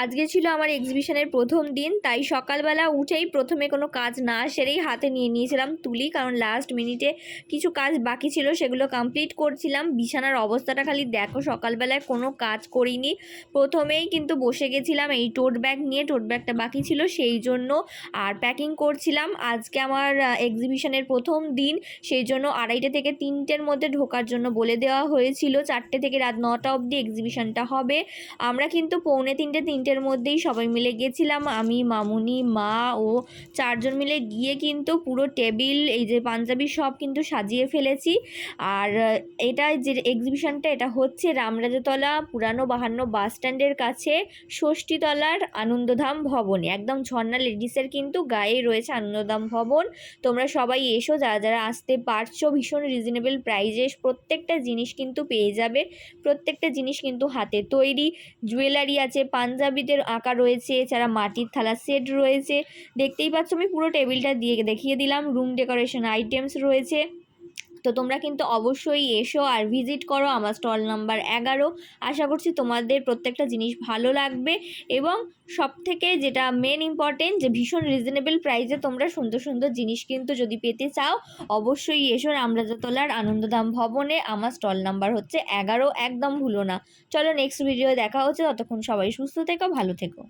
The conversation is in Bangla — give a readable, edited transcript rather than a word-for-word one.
আজকে ছিল আমার এক্সিবিশনের প্রথম দিন, তাই সকালবেলা উঠেই প্রথমে কোনো কাজ না সেরেই হাতে নিয়ে নিয়েছিলাম তুলি, কারণ লাস্ট মিনিটে কিছু কাজ বাকি ছিল সেগুলো কমপ্লিট করছিলাম। বিছানার অবস্থাটা খালি দেখো, সকালবেলায় কোনো কাজ করিনি। প্রথমেই কিন্তু বসে গেছিলাম এই টোট ব্যাগ নিয়ে, টোট ব্যাগটা বাকি ছিল সেই জন্য, আর প্যাকিং করছিলাম। আজকে আমার এক্সিবিশনের প্রথম দিন, সেই জন্য 2:30 থেকে 3টের মধ্যে ঢোকার জন্য বলে দেওয়া হয়েছিল। 4টে থেকে রাত 9টা অবধি এক্সিবিশনটা হবে। আমরা কিন্তু 2:45-3টের মধ্যেই সবাই মিলে গেছিলাম। আমি, মামুনি, মা ও 4জন মিলে গিয়ে কিন্তু পুরো টেবিল, এই যে পাঞ্জাবি সব কিন্তু সাজিয়ে ফেলেছি। আর এটা যে এক্সিবিশনটা, এটা হচ্ছে রামরাজাতলা পুরানো 52 বাস স্ট্যান্ডের কাছে ষষ্ঠীতলার আনন্দধাম ভবনে, একদম ঝর্ণা লেডিসের কিন্তু গায়ে রয়েছে আনন্দধাম ভবন। তোমরা সবাই এসো, যারা যারা আসতে পারছো। ভীষণ রিজনেবল প্রাইজে প্রত্যেকটা জিনিস কিন্তু পেয়ে যাবে। প্রত্যেকটা জিনিস কিন্তু হাতে তৈরি। জুয়েলারি আছে, পাঞ্জাবিদের আঁকা রয়েছে, এছাড়া মাটির থালা সেট রয়েছে। দেখতেই পাচ্ছ আমি পুরো টেবিলটা দিয়ে দেখিয়ে দিলাম। রুম ডেকোরেশন আইটেমস রয়েছে। তো তোমরা কিন্তু অবশ্যই এসো আর ভিজিট করো আমার স্টল নাম্বার 11। আশা করছি তোমাদের প্রত্যেকটা জিনিস ভালো লাগবে, এবং সবথেকে যেটা মেন ইম্পর্টেন্ট, যে ভীষণ রিজনেবল প্রাইসে তোমরা সুন্দর সুন্দর জিনিস কিন্তু যদি পেতে চাও, অবশ্যই এসো রামরাজাতলার আনন্দধাম ভবনে। আমার স্টল নাম্বার হচ্ছে 11, একদম ভুলো না। চলো নেক্সট ভিডিও দেখা হচ্ছে, ততক্ষণ সবাই সুস্থ থেকো, ভালো থেকো।